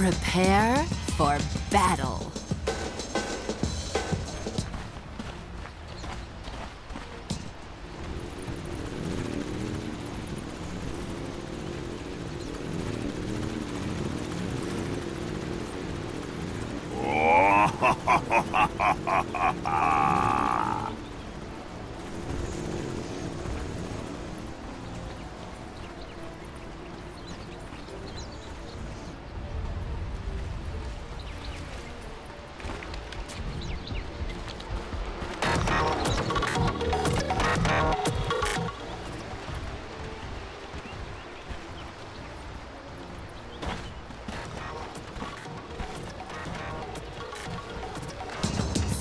Prepare for battle.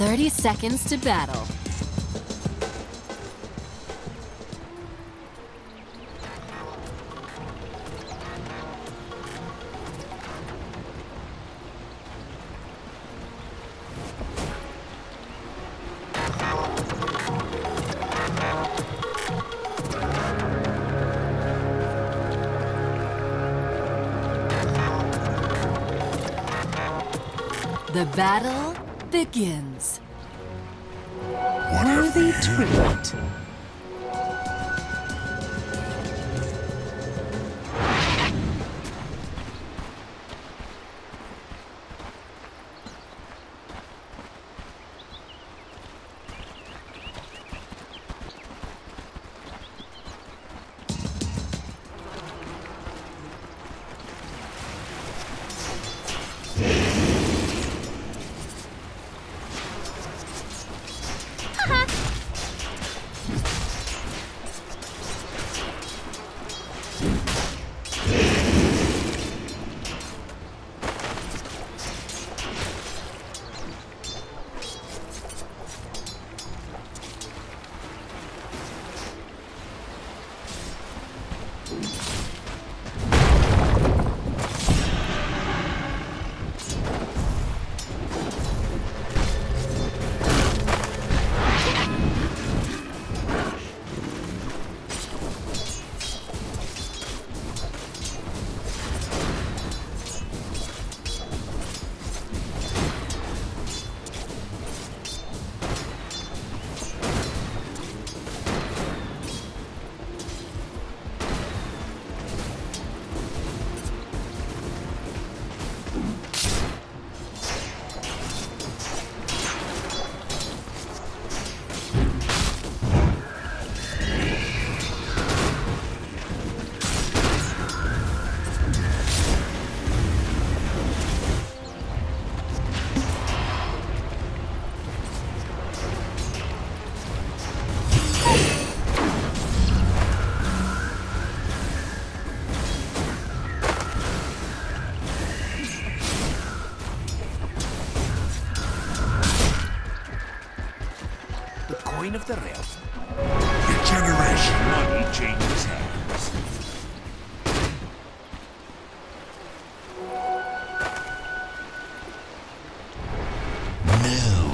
"30 seconds to battle." The battle begins. Worthy treat. Coin of the realm. Regeneration. Money changes hands. No.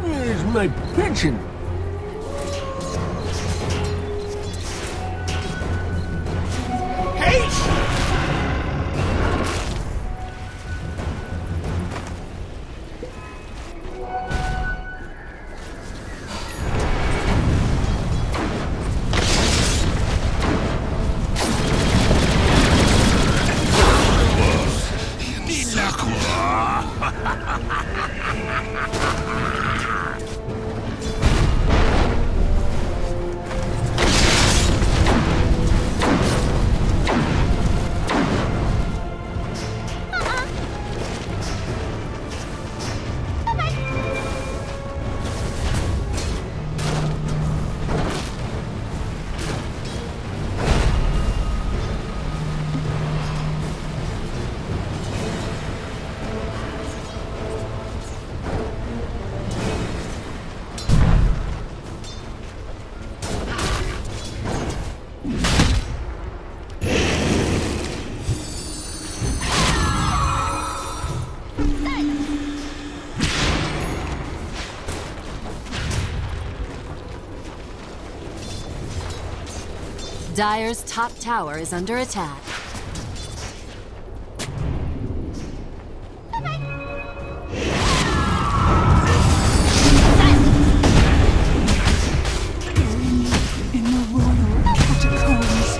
Where's my pension? Dire's top tower is under attack. In the royal catacombs.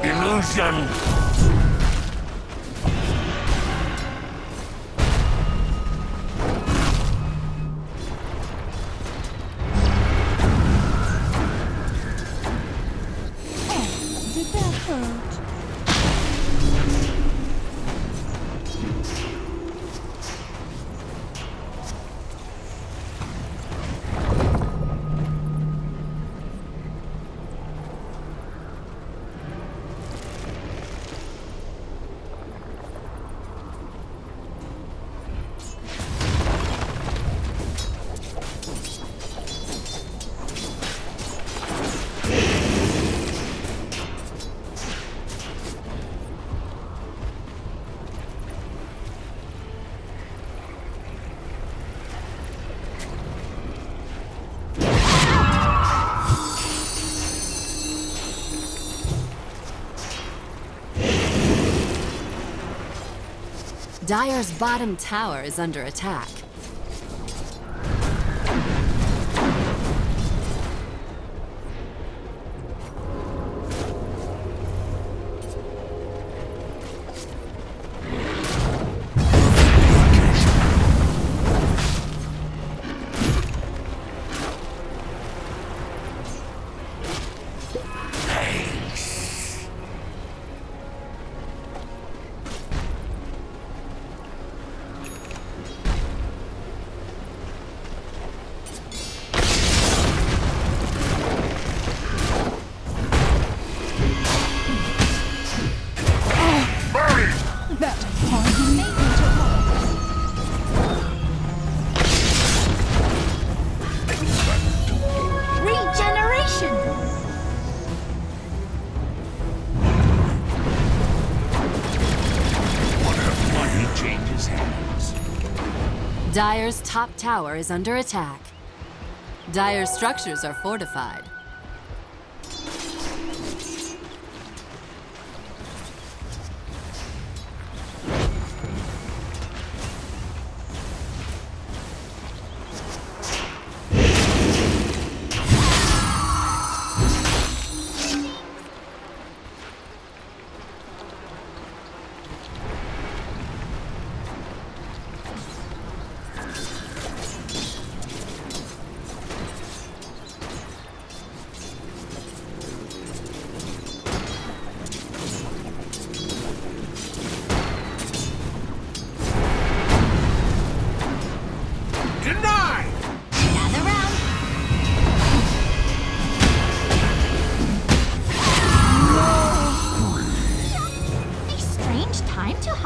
Illusion! Did that hurt? Dire's bottom tower is under attack. That hardly made me to regeneration! Money changes hands. Dire's top tower is under attack. Dire's structures are fortified.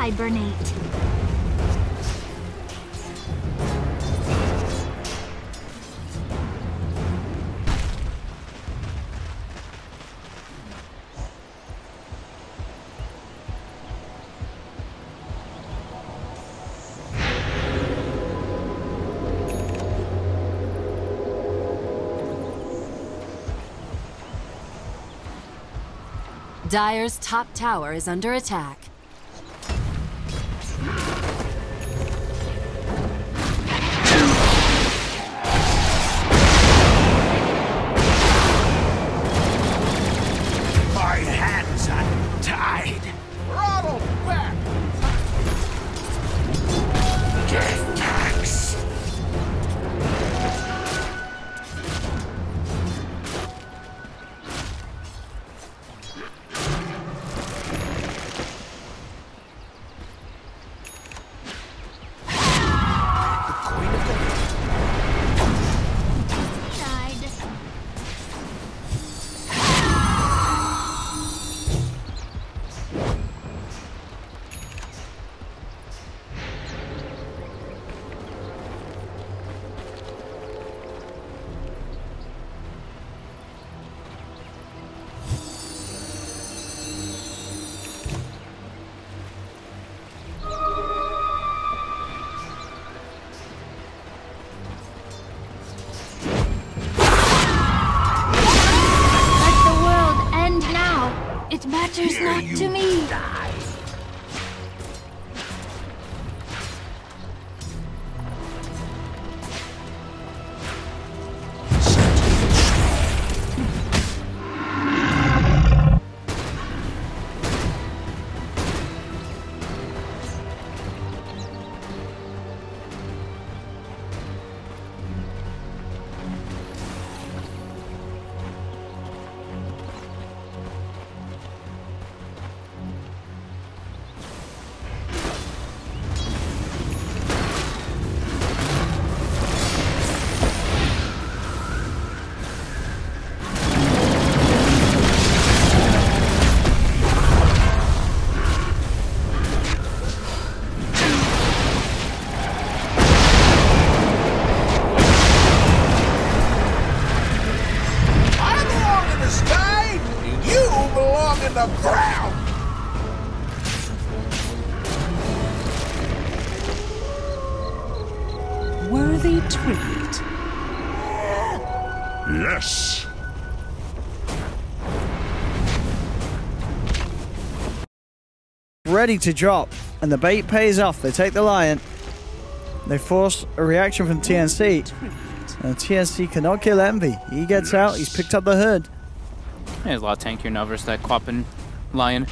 hibernate. Dire's top tower is under attack. My hands are tied. Throttle back. Death tax. It matters not to me. The ground! Worthy tribute. Yes! Ready to drop, and the bait pays off. They take the Lion. They force a reaction from TNC. And TNC cannot kill Envy. He gets out, he's picked up the hood. There's a lot tankier now versus that Quappin Lion.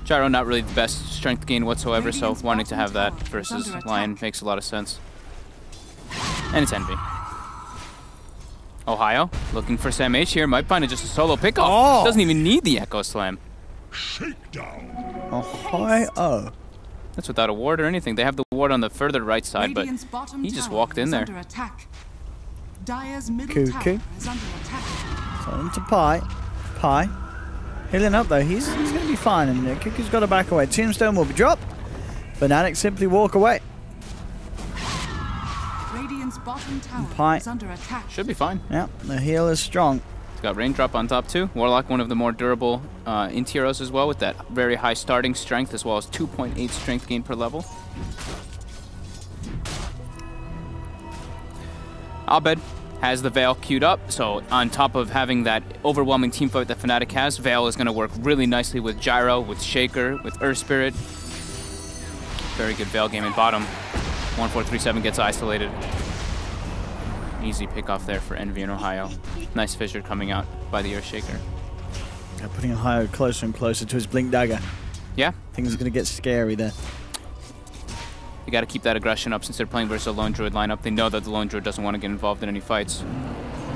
Gyro not really the best strength gain whatsoever, so wanting to have that versus Lion makes a lot of sense. And it's Envy. Ohio looking for Sam H here, might find it just a solo pickoff. Oh. Doesn't even need the Echo Slam. Shakedown. Ohio. That's without a ward or anything. They have the ward on the further right side, but he just walked in there. Cuckoo. Send him to Pi. Pi. Healing up though. He's going to be fine, and Cuckoo's got to back away. Tombstone will be dropped. Fnatic simply walk away. Pi should be fine. Yeah, the heal is strong. He's got Raindrop on top too. Warlock, one of the more durable in-tiers as well, with that very high starting strength as well as 2.8 strength gain per level. Abed has the Veil queued up, so on top of having that overwhelming team fight that Fnatic has, Veil is going to work really nicely with Gyro, with Shaker, with Earth Spirit. Very good Veil game in bottom. 1437 gets isolated. Easy pick off there for Envy and Ohio. Nice fissure coming out by the Earth Shaker. They're putting Ohio closer and closer to his Blink Dagger. Yeah. Things are going to get scary there. You got to keep that aggression up since they're playing versus a Lone Druid lineup. They know that the Lone Druid doesn't want to get involved in any fights.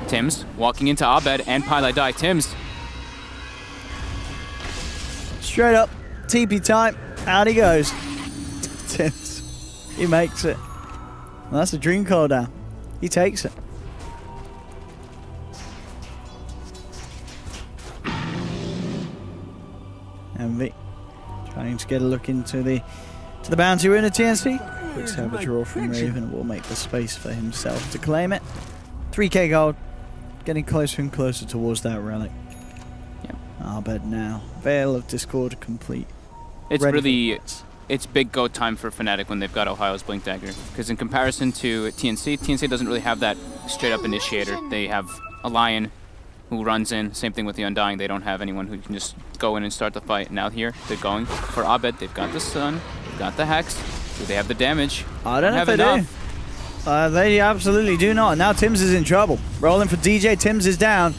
Tims walking into Abed and Pylai die. Tims. Straight up. TP time. Out he goes. Tims. He makes it. Well, that's a dream cooldown. He takes it. Envy. Trying to get a look into the bounty winner, TNC. Quick savage draw from Raven will make the space for himself to claim it. 3k gold. Getting closer and closer towards that relic. Yep. Abed now. Veil of Discord complete. It's really, it's big go time for Fnatic when they've got Ohio's Blink Dagger. Because in comparison to TNC, TNC doesn't really have that straight up initiator. They have a Lion who runs in. Same thing with the Undying. They don't have anyone who can just go in and start the fight. Now here, they're going for Abed. They've got the Sun, they've got the Hex. Do they have the damage? I don't know if they do. They absolutely do not. Now Tims is in trouble. Rolling for DJ. Tims is down.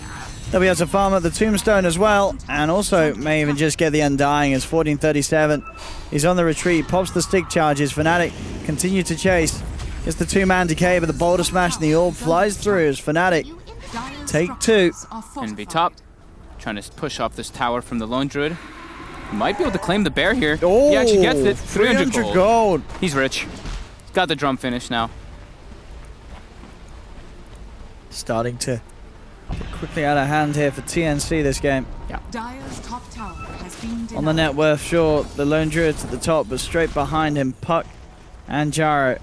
They'll be able to farm up the Tombstone as well. And also may even just get the Undying as 1437. He's on the retreat. Pops the stick charges. Fnatic continue to chase. Gets the two-man decay, but the Boulder Smash and the Orb flies through as Fnatic take 2. Envy top. Trying to push off this tower from the Lone Druid. Might be able to claim the bear here. Oh, he actually gets it. 300 gold. He's rich. He's got the drum finish now. Starting to get quickly out of hand here for TNC this game. Yeah. Dire's top tower has been On the net worth, sure, the Lone Druid's at the top, but straight behind him, Puck and Gyro.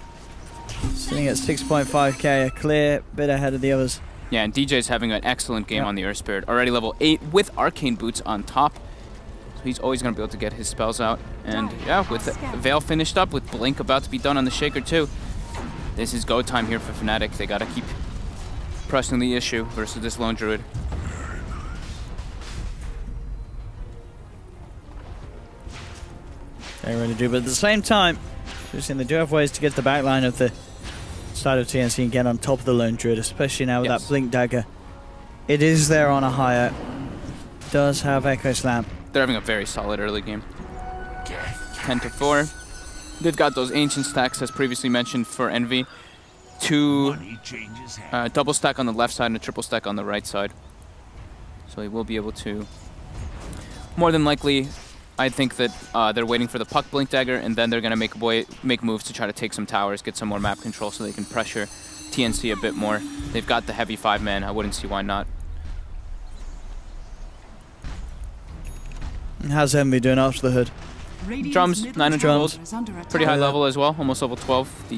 Sitting at 6.5k, a clear bit ahead of the others. Yeah, and DJ's having an excellent game on the Earth Spirit. Already level 8 with Arcane Boots on top. So he's always going to be able to get his spells out. And yeah, with Veil finished up, with Blink about to be done on the Shaker too. This is go time here for Fnatic. They got to keep pressing the issue versus this Lone Druid. They really do, but at the same time, they do have ways to get the backline of the side of TNC and get on top of the Lone Druid, especially now with that Blink Dagger. It is there on a higher. Does have Echo Slam. They're having a very solid early game. 10-4. They've got those ancient stacks, as previously mentioned, for Envy. 2 double stack on the left side and a triple stack on the right side. So he will be able to, more than likely, I think that they're waiting for the Puck Blink Dagger, and then they're going to make moves to try to take some towers, get some more map control so they can pressure TNC a bit more. They've got the heavy 5-man. I wouldn't see why not. How's Envy doing after the hood? Drums, 900 gold. Pretty high level as well, almost level 12.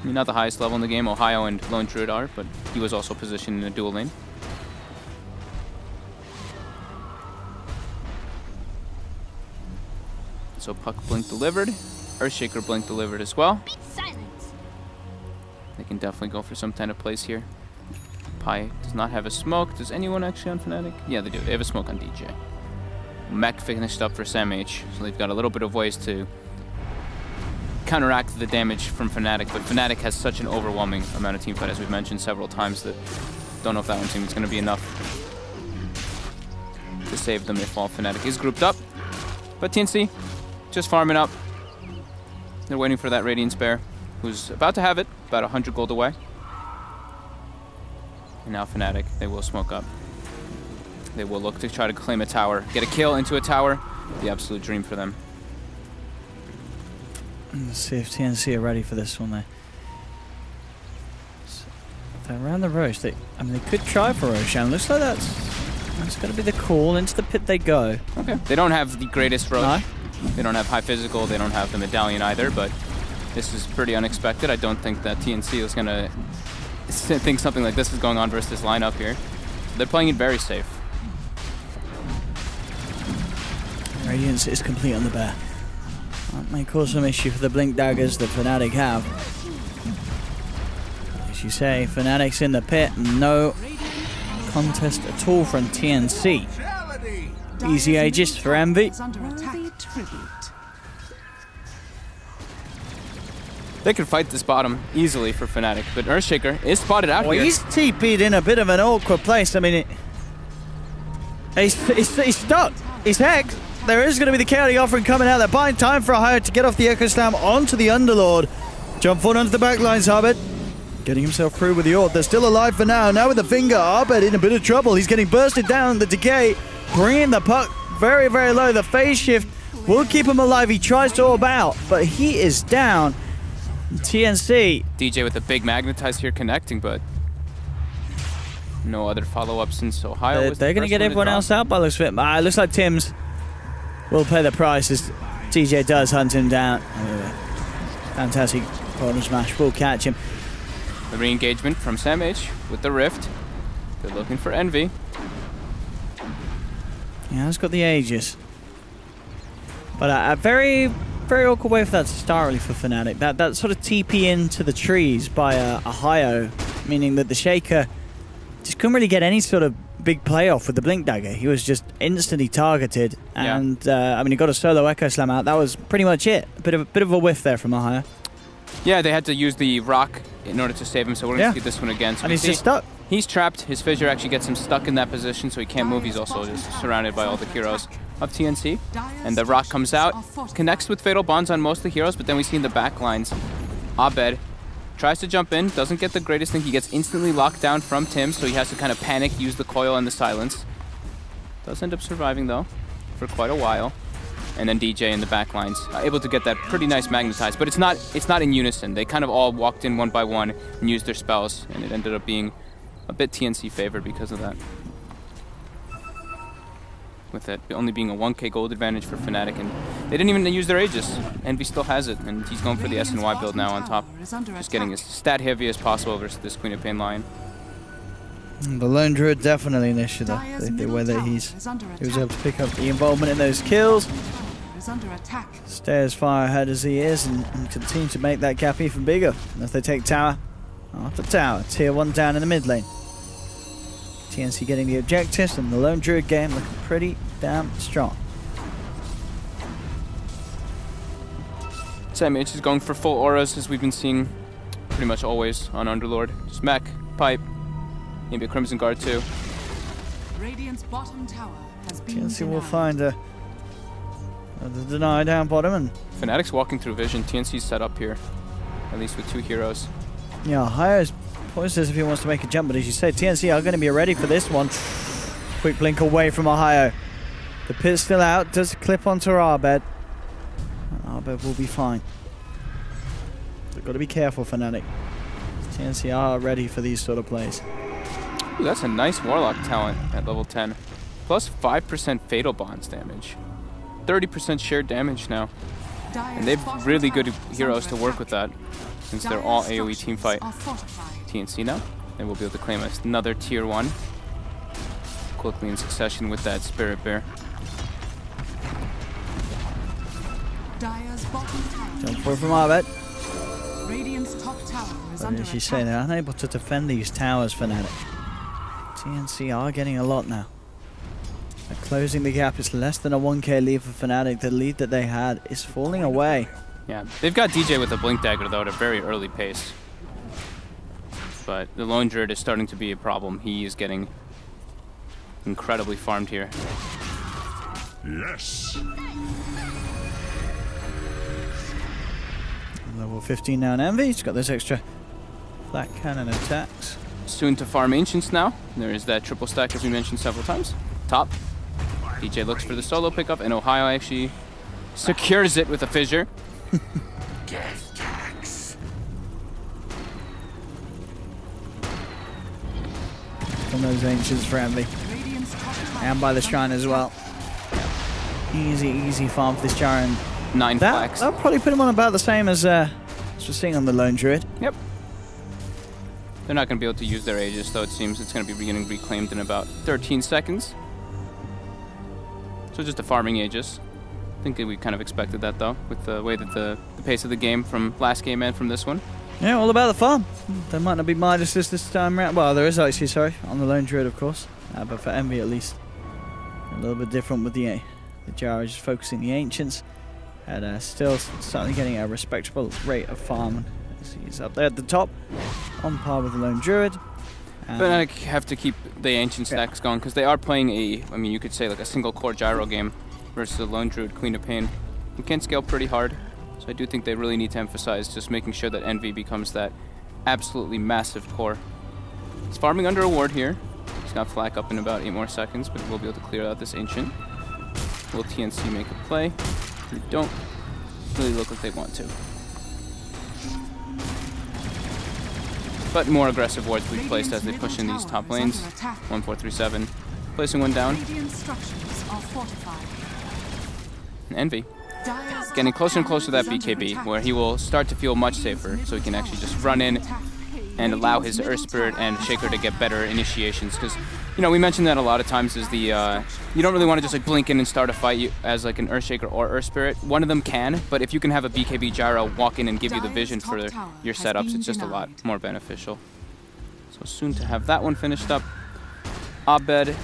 Not the highest level in the game. Ohio and Lone Druid are, but he was also positioned in a dual lane. So Puck Blink delivered. Earthshaker Blink delivered as well. They can definitely go for some kind of plays here. Pi does not have a smoke. Does anyone actually on Fnatic? Yeah, they do. They have a smoke on DJ. Mech finished up for SamH, so they've got a little bit of ways to counteract the damage from Fnatic, but Fnatic has such an overwhelming amount of teamfight, as we've mentioned several times, that don't know if that one team is going to be enough to save them if all Fnatic is grouped up. But TNC, just farming up. They're waiting for that Radiant Spare, who's about to have it, about 100 gold away. And now Fnatic, they will smoke up. They will look to try to claim a tower, get a kill into a tower. The absolute dream for them. Let's see if TNC are ready for this one there. So they're around the Roche. They could try for Roche, and looks like that's going to be the call. Into the pit they go. Okay. They don't have the greatest Roche. No. They don't have high physical. They don't have the medallion either, but this is pretty unexpected. I don't think that TNC is going to think something like this is going on versus this lineup here. They're playing it very safe. Radiance is complete on the bear. That may cause some issue for the Blink Daggers that Fnatic have. As you say, Fnatic's in the pit. No contest at all from TNC. Easy Aegis for Envy. They could fight this bottom easily for Fnatic, but Earthshaker is spotted out here. He's TP'd in a bit of an awkward place. I mean, he's stuck. He's hacked. There is going to be the chaotic offering coming out. They're buying time for a hire to get off the Echo Slam onto the Underlord. Jump forward onto the back lines, Abed. Getting himself through with the Orb. They're still alive for now. Now with the finger, Abed in a bit of trouble. He's getting bursted down. The decay, bringing the Puck very, very low. The phase shift will keep him alive. He tries to orb out, but he is down. TNC. DJ with the big magnetize here connecting, but no other follow-up since Ohio. They're going to get everyone else out by looks of it. Looks like Tims will pay the price as DJ does hunt him down. Fantastic bottom smash will catch him. The re-engagement from Sam H with the Rift. They're looking for Envy. Yeah, it's got the Aegis. But a very, very awkward way for that to start really for Fnatic. That sort of TP into the trees by a Hyo, meaning that the Shaker just couldn't really get any sort of big playoff with the Blink Dagger. He was just instantly targeted, and I mean, he got a solo Echo Slam out. That was pretty much it. A bit of a whiff there from a Hyo. Yeah, they had to use the rock in order to save him, so we're going to see this one again. So and he's just stuck. He's trapped. His fissure actually gets him stuck in that position, so he can't move. He's also just surrounded by all the heroes of TNC. And the rock comes out, connects with Fatal Bonds on most of the heroes, but then we see in the back lines, Abed tries to jump in, doesn't get the greatest thing. He gets instantly locked down from Tim, so he has to kind of panic, use the coil and the silence. Does end up surviving, though, for quite a while. And then DJ in the back lines, able to get that pretty nice magnetized, but it's not in unison. They kind of all walked in one by one and used their spells, and it ended up being a bit TNC favored because of that. With it only being a 1k gold advantage for Fnatic, and they didn't even use their Aegis. Envy still has it, and he's going for the SNY build now on top, just getting as stat heavy as possible versus this Queen of Pain line. The Lone Druid definitely an issue though. The way that he was able to pick up the involvement in those kills. Stay as far ahead as he is and continue to make that gap even bigger. And if they take tower after tower, tier 1 down in the mid lane. TNC getting the objectives, and the Lone Druid game looking pretty damn strong. Sam H is going for full auras, as we've been seeing pretty much always on Underlord. Just mech, pipe, maybe a Crimson Guard too. Radiant's bottom tower has been TNC will find the deny down bottom, and Fnatic's walking through vision. TNC's set up here, at least with 2 heroes. Yeah, Hyo's poised as if he wants to make a jump, but as you say, TNC are going to be ready for this one. Quick blink away from Hyo. The pit's still out, does clip onto Arbed. Arbed will be fine. They've got to be careful, Fnatic. TNC are ready for these sort of plays. Ooh, that's a nice Warlock talent at level 10. Plus 5% Fatal Bonds damage. 30% shared damage now. And they've really good heroes to work with that, since they're all AoE teamfight. TNC now, and we'll be able to claim another tier 1 quickly in succession with that Spirit Bear. Jump forward from Arbed. Radiant's top tower is under As you say, they're unable to defend these towers, Fnatic. TNC are getting a lot now. They're closing the gap. It's less than a 1k lead for Fnatic. The lead that they had is falling away. Yeah, they've got DJ with a Blink Dagger, though, at a very early pace. But the Lone Druid is starting to be a problem. He is getting incredibly farmed here. Yes. Level 15 now in Envy. He's got those extra flat cannon attacks. Soon to farm Ancients now. There is that triple stack, as we mentioned several times. Top. DJ looks for the solo pickup, and Ohio actually secures it with a fissure. Death tax. From those Ancients for Envy. And by the Shrine as well. Easy farm for this Jaren. 9 flags. That'll probably put him on about the same as we're seeing on the Lone Druid. Yep. They're not going to be able to use their Aegis, though. It seems it's going to be getting reclaimed in about 13 seconds. So just a farming Aegis. I think we kind of expected that, though, with the way that the pace of the game from last game and from this one. Yeah, all about the farm. There might not be Midases this time around. Well, there is actually, sorry, on the Lone Druid, of course. But for Envy, at least, a little bit different with the Jara just focusing the Ancients. And still certainly getting a respectable rate of farm. He's up there at the top, on par with the Lone Druid. But I have to keep the Ancient stacks going, because they are playing I mean, you could say like a single core gyro game versus the Lone Druid Queen of Pain. We can scale pretty hard, so I do think they really need to emphasize just making sure that Envy becomes that absolutely massive core. He's farming under a ward here. He's got flak up in about 8 more seconds, but we'll be able to clear out this Ancient. Will TNC make a play? They don't really look like they want to. But more aggressive wards will be placed as they push in these top lanes. 1, 4, 3, 7. Placing one down. Envy. Getting closer and closer to that BKB, where he will start to feel much safer, so he can actually just run in and allow his Earth Spirit and Shaker to get better initiations. Because, you know, we mentioned that a lot of times is the, you don't really want to just like blink in and start a fight as like an Earth Shaker or Earth Spirit. One of them can, but if you can have a BKB Gyro walk in and give you the vision for your setups, it's just a lot more beneficial. So soon to have that one finished up. Abed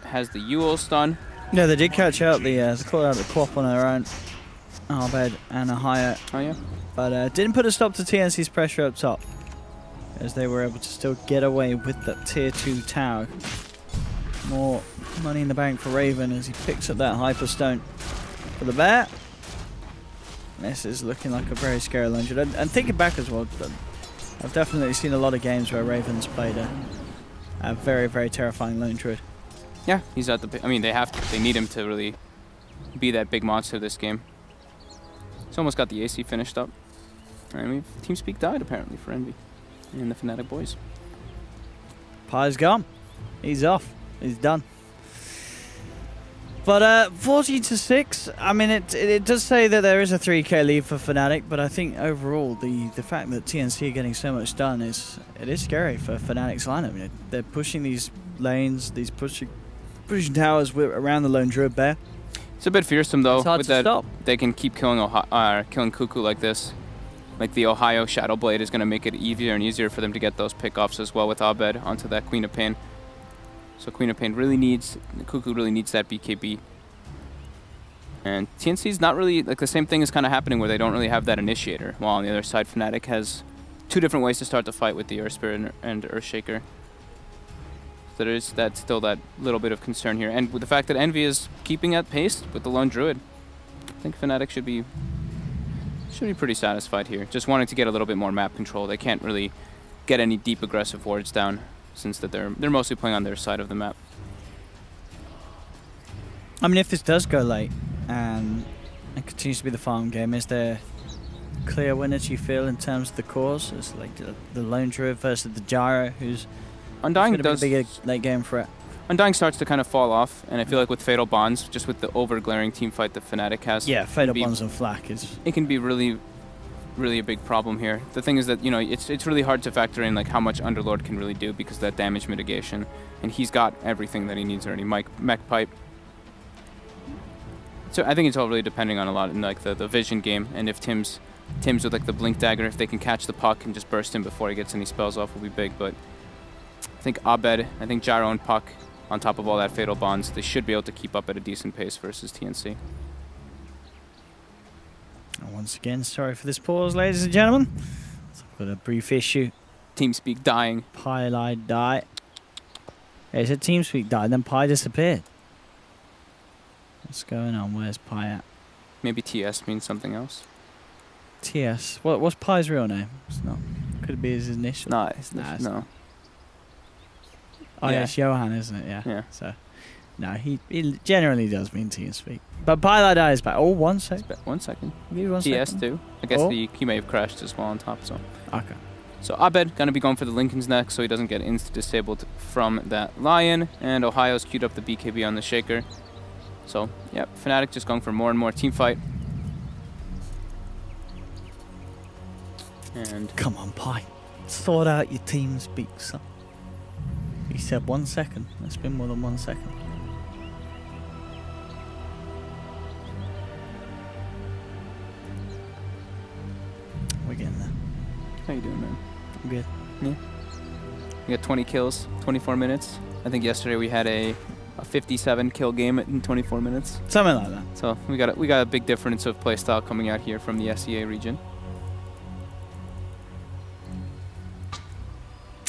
has the Yule stun. Yeah, they did catch out the call out the Quap on their own. Abed and a higher. Oh yeah. But didn't put a stop to TNC's pressure up top, as they were able to still get away with that tier 2 tower. More money in the bank for Raven as he picks up that Hyperstone for the bear. This is looking like a very scary lone druid. And thinking back as well, I've definitely seen a lot of games where Raven's played a very, very terrifying lone druid. Yeah, he's at the. I mean, they have to. They need him to really be that big monster this game. He's almost got the AC finished up. And TeamSpeak died apparently for Envy and the Fnatic boys. Pie's gone. He's off. He's done. But 40-6. I mean, it does say that there is a 3k lead for Fnatic, but I think overall the fact that TNC are getting so much done is scary for Fnatic's lineup. I mean, they're pushing these lanes, these pushing towers around the lone druid bear. It's a bit fearsome though. It's hard with to that, stop. They can keep killing killing Cuckoo like this. Like the Ohio Shadow Blade is going to make it easier and easier for them to get those pickoffs as well with Abed onto that Queen of Pain. So Queen of Pain really needs, Cuckoo really needs that BKB. And TNC's not really, like the same thing is kind of happening where they don't really have that initiator. While on the other side, Fnatic has 2 different ways to start the fight with the Earth Spirit and Earth Shaker. So there is still that little bit of concern here. And with the fact that Envy is keeping at pace with the lone druid, I think Fnatic should be pretty satisfied here. Just wanting to get a little bit more map control. They can't really get any deep aggressive wards down since that they're mostly playing on their side of the map. I mean, if this does go late and it continues to be the farm game, is there clear winners you feel in terms of the cores? It's like the lone druid versus the Gyro, who's Undying does be a big late game threat. Undying starts to kind of fall off, and I feel like with Fatal Bonds, just with the over-glaring team fight that Fnatic has, yeah, Fatal Bonds and Flak is. It can be really a big problem here. The thing is that, you know, it's really hard to factor in like how much Underlord can really do because of that damage mitigation, and he's got everything that he needs already. Mech Pipe. So I think it's all really depending on a lot in like the vision game, and if Tim's with like the Blink Dagger, if they can catch the puck and just burst him before he gets any spells off, will be big. But I think Abed, I think Gyro and Puck, on top of all that Fatal Bonds, they should be able to keep up at a decent pace versus TNC. And once again, sorry for this pause, ladies and gentlemen. I've got a brief issue. TeamSpeak dying. Pie died. Yeah, it said TeamSpeak died, then Pie disappeared. What's going on? Where's Pie at? Maybe TS means something else. TS. What's Pie's real name? It's not. Could it be his initial? No, it's no. Oh, Yeah. yeah, it's Johan, isn't it? Yeah. Yeah. So, no, he generally does mean TeamSpeak. But Pie is back. Oh, 1 sec. 1 second. Give me 1 second. TS2. I guess Oh. he may have crashed as well on top. So. Okay. So Abed gonna be going for the Lincoln's next, so he doesn't get insta-disabled from that Lion. And Ohio's queued up the BKB on the Shaker. So, yep, Fnatic just going for more and more team fight. And Come on, Pie. Sort out your TeamSpeak, son. He said 1 second. It's been more than 1 second. We're getting there. how you doing, man? I'm good. Yeah. We got 20 kills, 24 minutes. I think yesterday we had a 57 kill game in 24 minutes. Something like that. So we got a big difference of playstyle coming out here from the SEA region.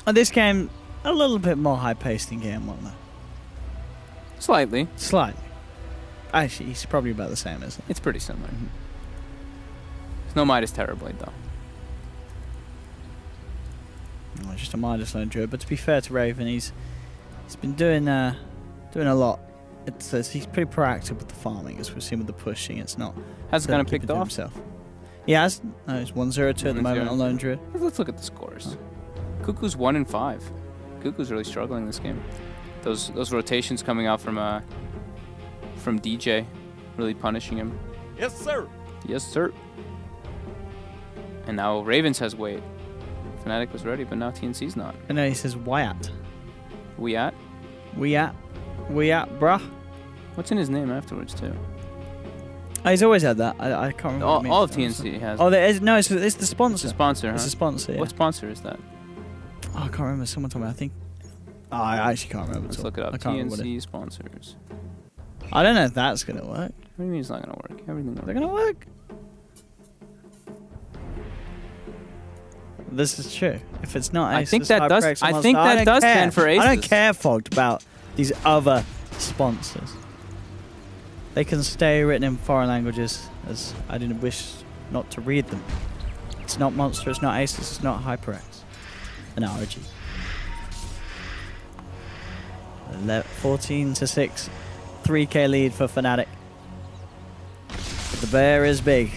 And this game, a little bit more high-paced in game, wasn't it? Slightly. Slightly. Actually, it's probably about the same, isn't it? It's pretty similar. There's no Midas Terrorblade though. Well, just a Midas lone druid, but to be fair to Raven, he's been doing a lot. He's pretty proactive with the farming, as we've seen with the pushing. It's not. Has it kind of picked off? Himself. He has. No, it's 1-0-2 at the moment on lone druid. Let's look at the scores. Cuckoo's 1-5. Cuckoo's really struggling this game. Those rotations coming out from DJ really punishing him. Yes, sir. Yes, sir. And now Ravens has wait. Fnatic was ready, but now TNC's not. And then he says, why at? We at? We at, bruh. What's in his name afterwards, too? Oh, he's always had that. I can't remember. what it All of means. TNC has. Oh, there is, no, it's the sponsor. It's the sponsor, huh? It's the sponsor, yeah. What sponsor is that? Oh, I can't remember. Someone told me. I think. Oh, I actually can't remember. Let's at all. look it up. I can't remember what TNC sponsors. I don't know if that's gonna work. What do you mean it's not gonna work? Everything Is works. it gonna work? This is true. If it's not I Ace, think it's that does. HyperX I Monster. think that don't does care. stand for Aces. I don't care, Fogged, about these other sponsors. They can stay written in foreign languages, as I didn't wish not to read them. It's not Monster. It's not Aces. It's not HyperX. An RG. 14-6, 3K lead for Fnatic. But the bear is big.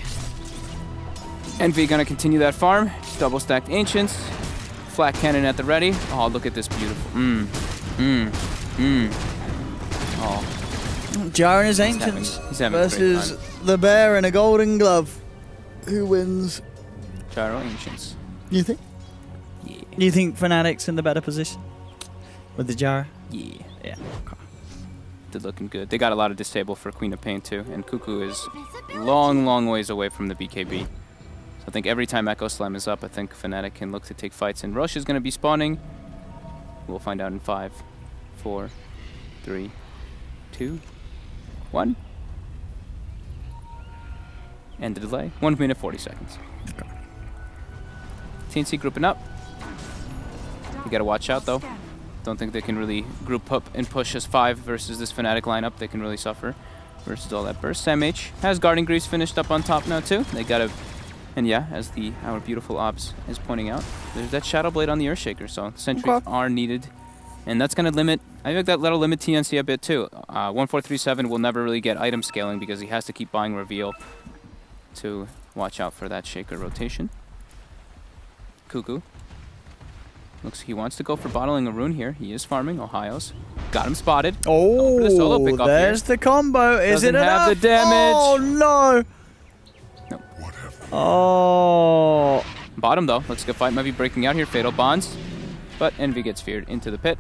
Envy gonna continue that farm. Double stacked Ancients. Flat cannon at the ready. Oh, look at this beautiful. Oh, Gyro and his Ancients he's having a great versus the bear in a golden glove. Who wins? Gyro Ancients. You think? Yeah. You think Fnatic's in the better position with the Gyro? Yeah. Yeah. Okay. They're looking good. They got a lot of disable for Queen of Pain too, and Cuckoo is long ways away from the BKB. So I think every time Echo Slam is up, I think Fnatic can look to take fights, and Rush is going to be spawning. We'll find out in 5, 4, 3, 2, 1. And the delay, 1 minute 40 seconds. TNC grouping up. You got to watch out though. Don't think they can really group up and push as 5 versus this Fnatic lineup. They can really suffer versus all that burst. SamH has Guarding Greaves finished up on top now too. They got to, and yeah, as our beautiful Obs is pointing out, there's that Shadow Blade on the Earthshaker, so sentries are needed. And that's going to limit, I think that'll limit TNC a bit too. 1437 will never really get item scaling because he has to keep buying Reveal to watch out for that Shaker rotation. Cuckoo. Looks like he wants to go for bottling a rune here. He is farming. Ohio's got him spotted. Oh, the solo pick off there's here. the combo. Is Doesn't it enough? have the damage. Oh, no. Nope. Oh. Bottom, though. Looks like a fight might be breaking out here. Fatal Bonds. But Envy gets feared into the pit.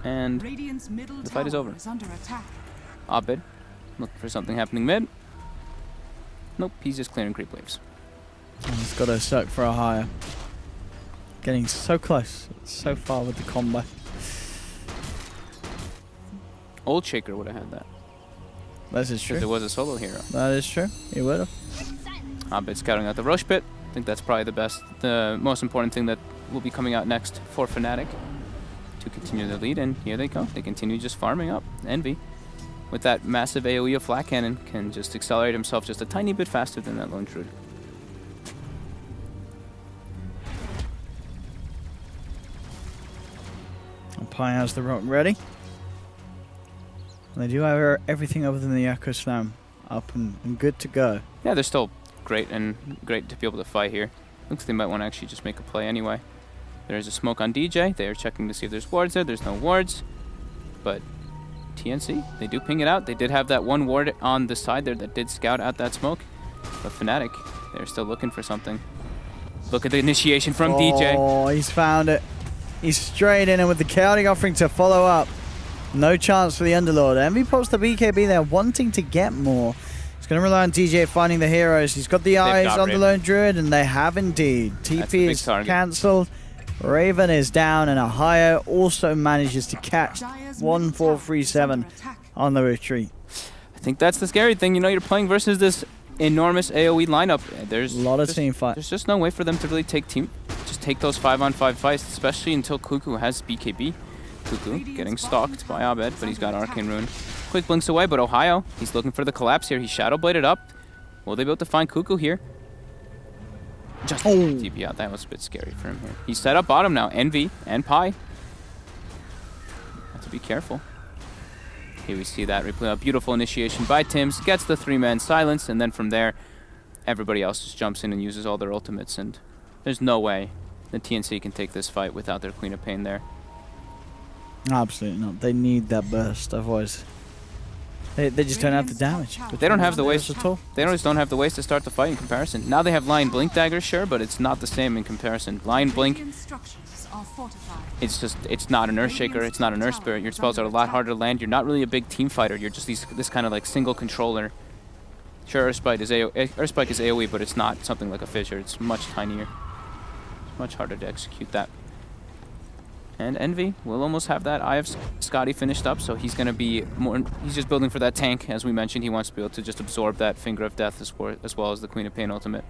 And the fight is over. Abed looking for something happening mid. Nope, he's just clearing creep waves. Oh, he's got to suck for a higher. Getting so close, so far with the combo. Old Shaker would have had that. That is true. Because it was a solo hero. That is true. He would have. Abed scouting out the Rush Pit. I think that's probably the most important thing that will be coming out next for Fnatic to continue the lead. And here they go. They continue just farming up. Envy, with that massive AoE of Flat Cannon, can just accelerate himself just a tiny bit faster than that Lone Druid. Pi has the rock ready. And they do have everything other than the Echo Slam up and good to go. Yeah, they're still great and great to be able to fight here. Looks like they might want to actually just make a play anyway. There's a smoke on DJ. They are checking to see if there's wards there. There's no wards. But TNC, they do ping it out. They did have that one ward on the side there that did scout out that smoke. But Fnatic, they're still looking for something. Look at the initiation from DJ. Oh, he's found it. He's straight in and with the chaotic offering to follow up. No chance for the Underlord. Envy pops the BKB there, wanting to get more. He's going to rely on DJ finding the heroes. He's got the eyes on the Lone Druid, and they have indeed. TP is cancelled. Raven is down, and Ohio also manages to catch 1437 on the retreat. I think that's the scary thing. You know, you're playing versus this enormous AoE lineup. There's a lot of team fight. There's just no way for them to really take those 5-on-5 fights, especially until Cuckoo has BKB. Cuckoo getting stalked by Abed, but he's got Arcane Rune. Quick blinks away, but Ohio, he's looking for the collapse here. He's Shadow Bladed up. Will they be able to find Cuckoo here? Just TP out. That was a bit scary for him here. He's set up bottom now. Envy and Pi. Have to be careful. Here we see that replay. A beautiful initiation by Tims. Gets the 3-man silence, and then from there, everybody else just jumps in and uses all their ultimates. And there's no way the TNC can take this fight without their Queen of Pain there. Absolutely not. They need that burst, otherwise They just don't have the damage. But they don't have the waste at all. They just don't have the waste to start the fight in comparison. Now they have Lion Blink Dagger, sure, but it's not the same in comparison. Lion Blink, it's not an Earthshaker, it's not an Earth Spirit. Your spells are a lot harder to land. You're not really a big team fighter. You're just this kind of like single controller. Sure, Earthspike is AoE, but it's not something like a Fissure. It's much tinier. It's much harder to execute that. And Envy will almost have that Eye of Scotty finished up, so he's going to be more. He's just building for that tank, as we mentioned. He wants to be able to just absorb that Finger of Death as well as the Queen of Pain ultimate.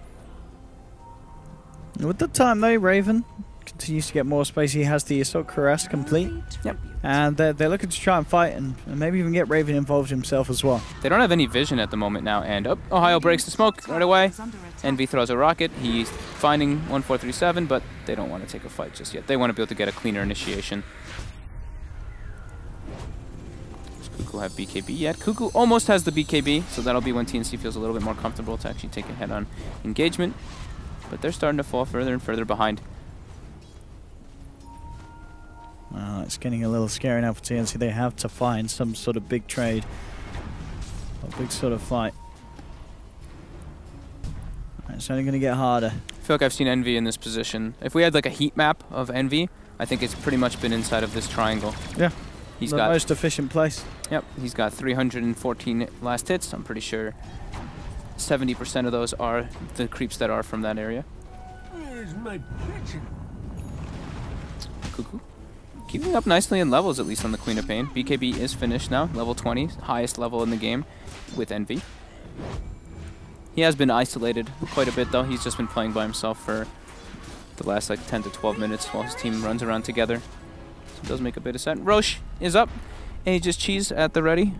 With the time though, Raven continues to get more space. He has the Assault Cuirass complete. Yep. And they're looking to try and fight and maybe even get Raven involved himself as well. They don't have any vision at the moment now, and Ohio breaks the smoke right away. Envy throws a rocket. He's finding 1437, but they don't want to take a fight just yet. They want to be able to get a cleaner initiation. Does Kuku have BKB yet? Kuku almost has the BKB, so that'll be when TNC feels a little bit more comfortable to actually take a head-on engagement. But they're starting to fall further and further behind. It's getting a little scary now for TNC. They have to find some sort of big trade. A big sort of fight. It's only going to get harder. I feel like I've seen Envy in this position. If we had like a heat map of Envy, I think it's pretty much been inside of this triangle. Yeah. He's the got most efficient place. Yep. He's got 314 last hits. I'm pretty sure 70% of those are the creeps that are from that area. Where's my pigeon? Kuku. Keeping up nicely in levels, at least on the Queen of Pain. BKB is finished now, level 20, highest level in the game with Envy. He has been isolated quite a bit, though. He's just been playing by himself for the last like 10 to 12 minutes while his team runs around together. So it does make a bit of sense. Roche is up. Aegis Cheese at the ready.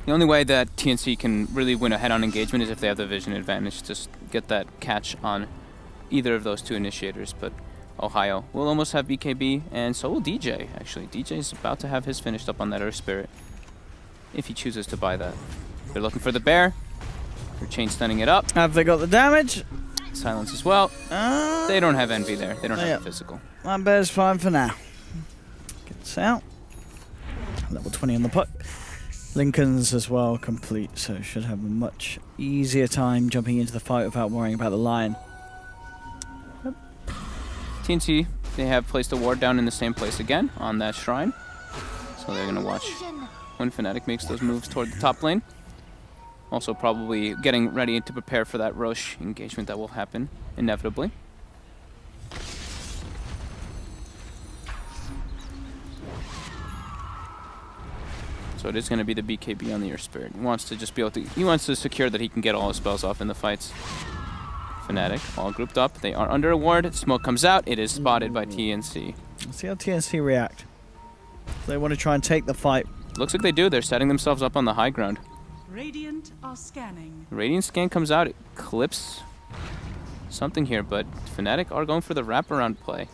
The only way that TNC can really win a head-on engagement is if they have the vision advantage to get that catch on either of those two initiators, but Ohio will almost have BKB, and so will DJ, actually. DJ is about to have his finished up on that Earth Spirit, if he chooses to buy that. They're looking for the bear. They're chain stunning it up. Have they got the damage? Silence as well. They don't have Envy there. They don't have the physical. That bear's fine for now. Gets out. Level 20 on the puck. Lincoln's as well complete, so should have a much easier time jumping into the fight without worrying about the Lion. TNC, they have placed a ward down in the same place again on that shrine. So they're going to watch when Fnatic makes those moves toward the top lane. Also probably getting ready to prepare for that Roche engagement that will happen inevitably. So it is going to be the BKB on the Earth Spirit. He wants to just be able to, he wants to secure that he can get all his spells off in the fights. Fnatic, all grouped up. They are under a ward. Smoke comes out. It is spotted by TNC. Let's see how TNC react. They want to try and take the fight. Looks like they do. They're setting themselves up on the high ground. Radiant are scanning. Radiant scan comes out. It clips something here, but Fnatic are going for the wraparound play.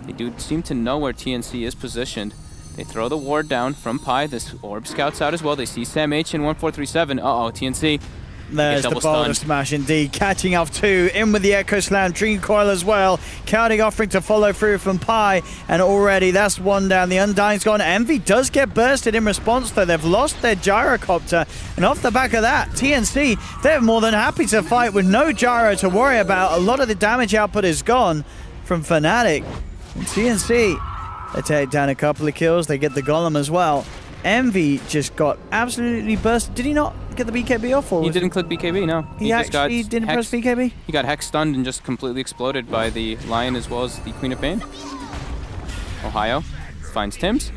They do seem to know where TNC is positioned. They throw the ward down from Pi. This orb scouts out as well. They see Sam H in 1437. Uh-oh, TNC. There's the boulder smash indeed. Catching off two. In with the Echo Slam. Dream Coil as well. Counting offering to follow through from Pi. And already that's one down. The Undying's gone. Envy does get bursted in response though. They've lost their gyrocopter. And off the back of that, TNC, they're more than happy to fight with no gyro to worry about. A lot of the damage output is gone from Fnatic. And TNC, they take down a couple of kills. They get the Golem as well. Envy just got absolutely bursted. Did he not get the BKB off? Or he didn't click BKB, no. He actually didn't press BKB? He got hex stunned and just completely exploded by the Lion as well as the Queen of Pain. Ohio finds Tims.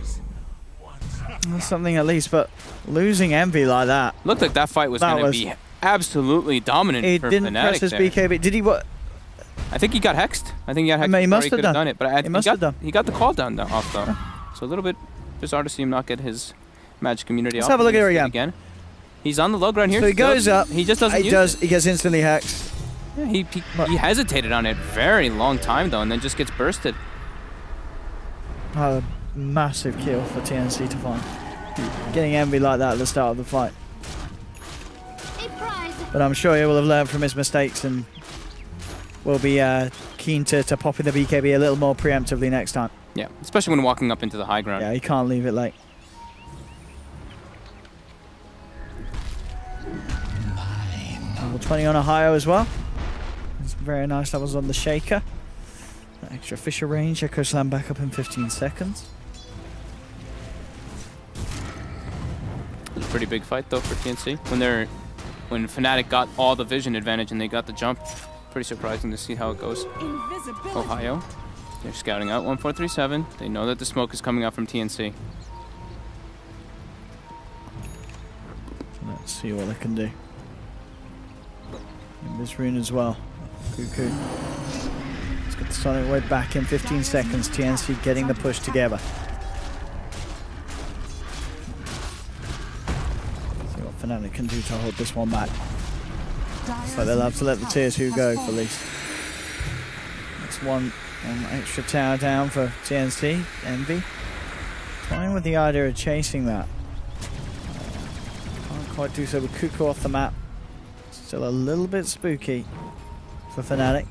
That's something at least, but losing Envy like that. Looked like that fight was going to be absolutely dominant for Fnatic. He didn't press his BKB. Did he what? I think he got hexed. I think he got hexed. I mean, he must have done it. But he got the call down off though. So a little bit bizarre to see him not get his magic immunity off. Let's have a look at it again. He's on the low ground here. So he goes up. He just doesn't use it. He gets instantly hexed. Yeah, he hesitated on it very long time though, and then just gets bursted. A massive kill for TNC to find. Getting Envy like that at the start of the fight. But I'm sure he will have learned from his mistakes and will be keen to pop in the BKB a little more preemptively next time. Yeah, especially when walking up into the high ground. Yeah, he can't leave it late. Level 20 on Ohio as well. It's very nice levels on the Shaker. That extra Fisher range. Echo Slam back up in 15 seconds. It's a pretty big fight though for TNC. When Fnatic got all the vision advantage and they got the jump, pretty surprising to see how it goes. Ohio, they're scouting out 1437. They know that the smoke is coming out from TNC. Let's see what they can do. In this rune as well. Cuckoo. Let's get the Sonic Wave back in 15 seconds. TNC getting the push together. See what Fnatic can do to hold this one back. So they'll have to let the Tier 2 go for least. That's one extra tower down for TNC. Envy. Toying with the idea of chasing that. Can't quite do so with Cuckoo off the map. Still a little bit spooky for Fnatic.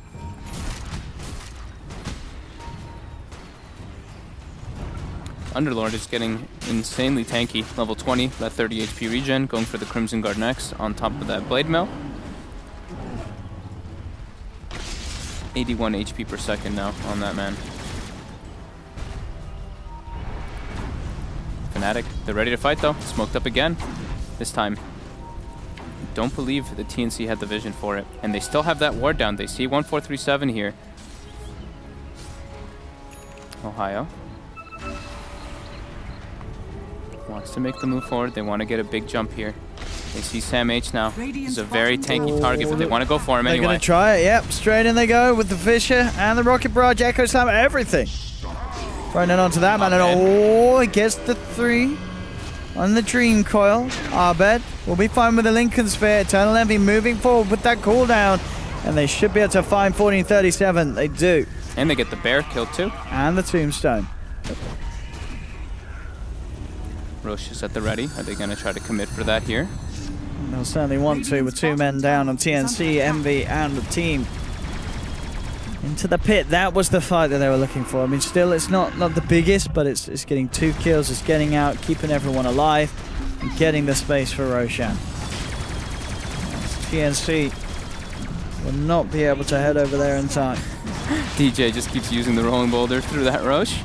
Underlord is getting insanely tanky. Level 20, that 30 HP regen, going for the Crimson Guard next on top of that Blade Mill. 81 HP per second now on that man. Fnatic, they're ready to fight though. Smoked up again. This time. Don't believe the TNC had the vision for it. And they still have that ward down. They see 1437 here. Ohio wants to make the move forward. They want to get a big jump here. They see Sam H now. He's a very tanky target, but they want to go for him anyway. They're going to try it. Yep, straight in they go with the Fisher and the Rocket Barrage, Echo Slam, everything. Throwing it onto that man, and oh, it gets the 3 on the Dream Coil. Abed will be fine with the Lincoln Sphere. Eternal Envy moving forward with that cooldown, and they should be able to find 1437. They do. And they get the bear kill too. And the Tombstone. Roche is at the ready. Are they going to try to commit for that here? They'll certainly want to with 2 men down on TNC, Envy, and the team. Into the pit. That was the fight that they were looking for. I mean, still, it's not the biggest, but it's getting 2 kills. It's getting out, keeping everyone alive, and getting the space for Roshan. TNC will not be able to head over there in time. DJ just keeps using the rolling boulder through that Roche.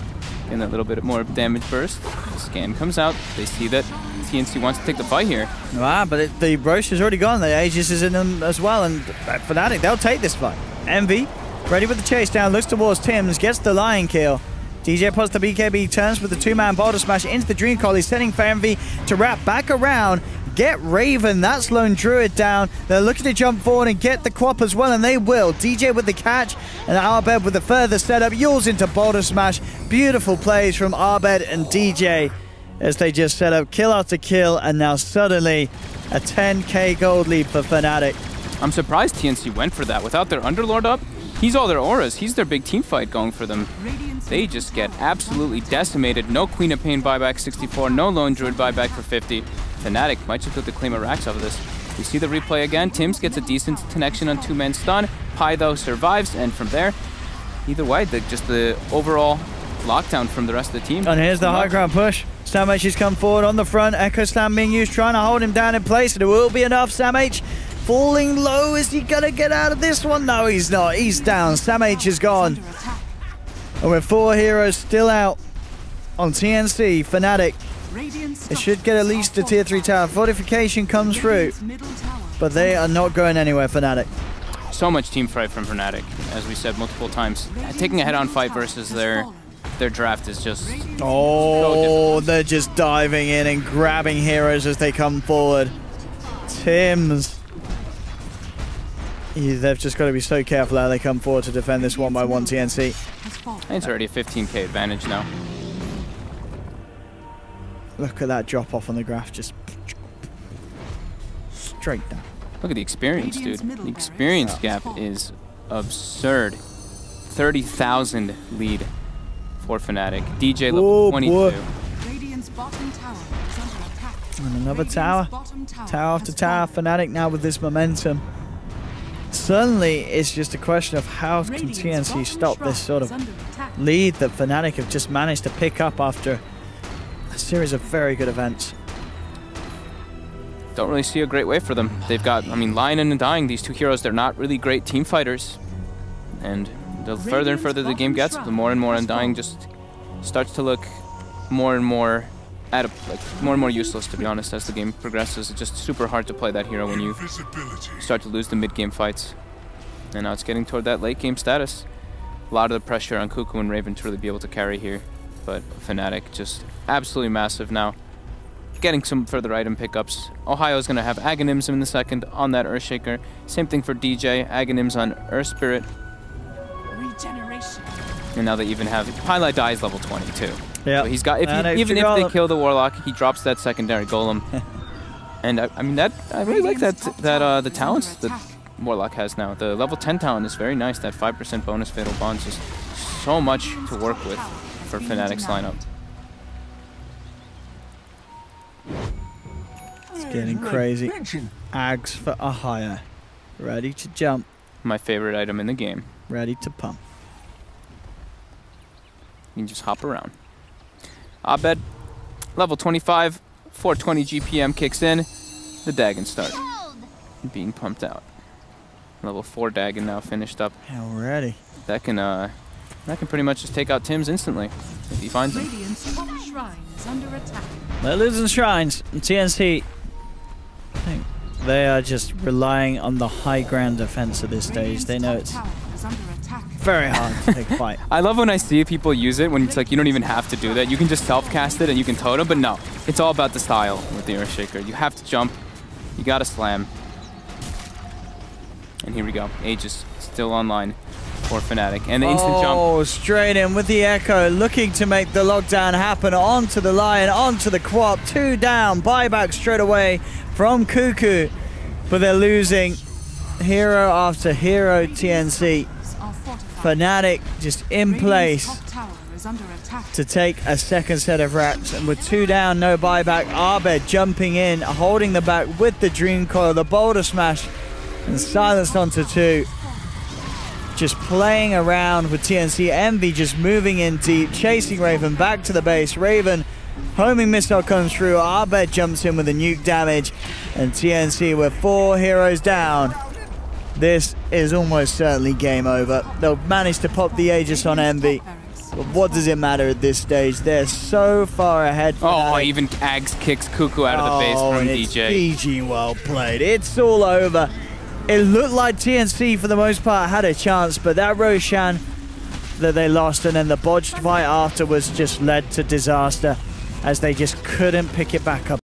Getting that little bit more damage burst. The scan comes out. They see that TNC wants to take the fight here. Ah, but the Roche is already gone. The Aegis is in them as well, and Fnatic, they'll take this fight. Envy, ready with the chase down, looks towards Tim's, gets the Lion kill. DJ puts the BKB, turns with the 2-man boulder smash into the Dream Coil. He's setting for Envy to wrap back around, get Raven. That's Lone Druid down. They're looking to jump forward and get the Quap as well, and they will. DJ with the catch, and Arbed with the further setup. Yules into boulder smash. Beautiful plays from Arbed and DJ as they just set up kill after kill, and now suddenly a 10k gold lead for Fnatic. I'm surprised TNC went for that. Without their Underlord up, he's all their auras. He's their big team fight going for them. They just get absolutely decimated. No Queen of Pain buyback 64, no Lone Druid buyback for 50. Fnatic might just have to claim a Rax off of this. We see the replay again. Tims gets a decent connection on 2-man stun. Pi, though, survives, and from there, either way, just the overall lockdown from the rest of the team. And here's the high ground push. Sam H has come forward on the front. Echo Slam being used, trying to hold him down in place, and it will be enough. Sam H falling low. Is he going to get out of this one? No, he's not. He's down. Sam H is gone. And with 4 heroes still out on TNC, Fnatic, it should get at least a tier 3 tower. Fortification comes through, but they are not going anywhere, Fnatic. So much team fight from Fnatic, as we said multiple times. Taking a head-on fight versus their draft is just so they're just diving in and grabbing heroes as they come forward. Tims. They've just got to be so careful how they come forward to defend this 1-by-1 TNC. It's already a 15k advantage now. Look at that drop off on the graph, just straight down. Look at the experience, dude. The experience gap is absurd. 30,000 lead for Fnatic. DJ level 22. Boy. And another tower. Tower after tower. Fnatic now with this momentum. Suddenly, it's just a question of how can TNC stop this sort of lead that Fnatic have just managed to pick up after a series of very good events. Don't really see a great way for them. They've got, I mean, Lion and Undying, these two heroes, they're not really great team fighters. And the further and further the game gets, the more and more Undying just starts to look more and more more and more useless, to be honest, as the game progresses. It's just super hard to play that hero when you start to lose the mid-game fights. And now it's getting toward that late-game status. A lot of the pressure on Cuckoo and Raven to really be able to carry here. But Fnatic just absolutely massive now. Getting some further item pickups. Ohio's going to have Aghanims in the second on that Earthshaker. Same thing for DJ. Aghanims on Earth Spirit. Regeneration. And now they even have Highlight dies level 22. Yeah. So he's got even if they kill the Warlock, he drops that secondary golem. And I mean I really like the talents that Warlock has now. The level 10 talent is very nice. That 5% bonus fatal bonds is so much to work with for Fnatic's lineup. It's getting crazy. Ags for Ohio. Ready to jump. My favorite item in the game. Ready to pump. You can just hop around. Abed, level 25, 420 GPM kicks in. The Dagon start. Being pumped out. Level 4 Dagon now finished up. Already. That can pretty much just take out Tim's instantly if he finds him. Radiant's top shrine is under attack. They're losing shrines. And TNC, I think they are just relying on the high ground defense at this stage. They know it's very hard to take a fight. I love when I see people use it when it's like you don't even have to do that. You can just self-cast it and you can totem, but no. It's all about the style with the Earthshaker. You have to jump. You gotta slam. And here we go. Aegis still online for Fnatic. And the instant jump. Oh, straight in with the Echo, looking to make the lockdown happen. Onto the Lion, onto the Quap. 2 down. Buyback straight away from Cuckoo. But they're losing hero after hero, TNC. Fnatic just in place to take a second set of racks, and with 2 down, no buyback. Abed jumping in, holding the back with the Dream Coil, the Boulder Smash, and silenced onto 2. Just playing around with TNC. Envy just moving in deep, chasing Raven back to the base. Raven, homing missile comes through. Abed jumps in with the nuke damage, and TNC with 4 heroes down. This is almost certainly game over. They'll manage to pop the Aegis on Envy. But what does it matter at this stage? They're so far ahead. Oh, even Ags kicks Cuckoo out of the base from DJ. PG well played. It's all over. It looked like TNC for the most part had a chance, but that Roshan that they lost and then the botched fight afterwards just led to disaster as they just couldn't pick it back up.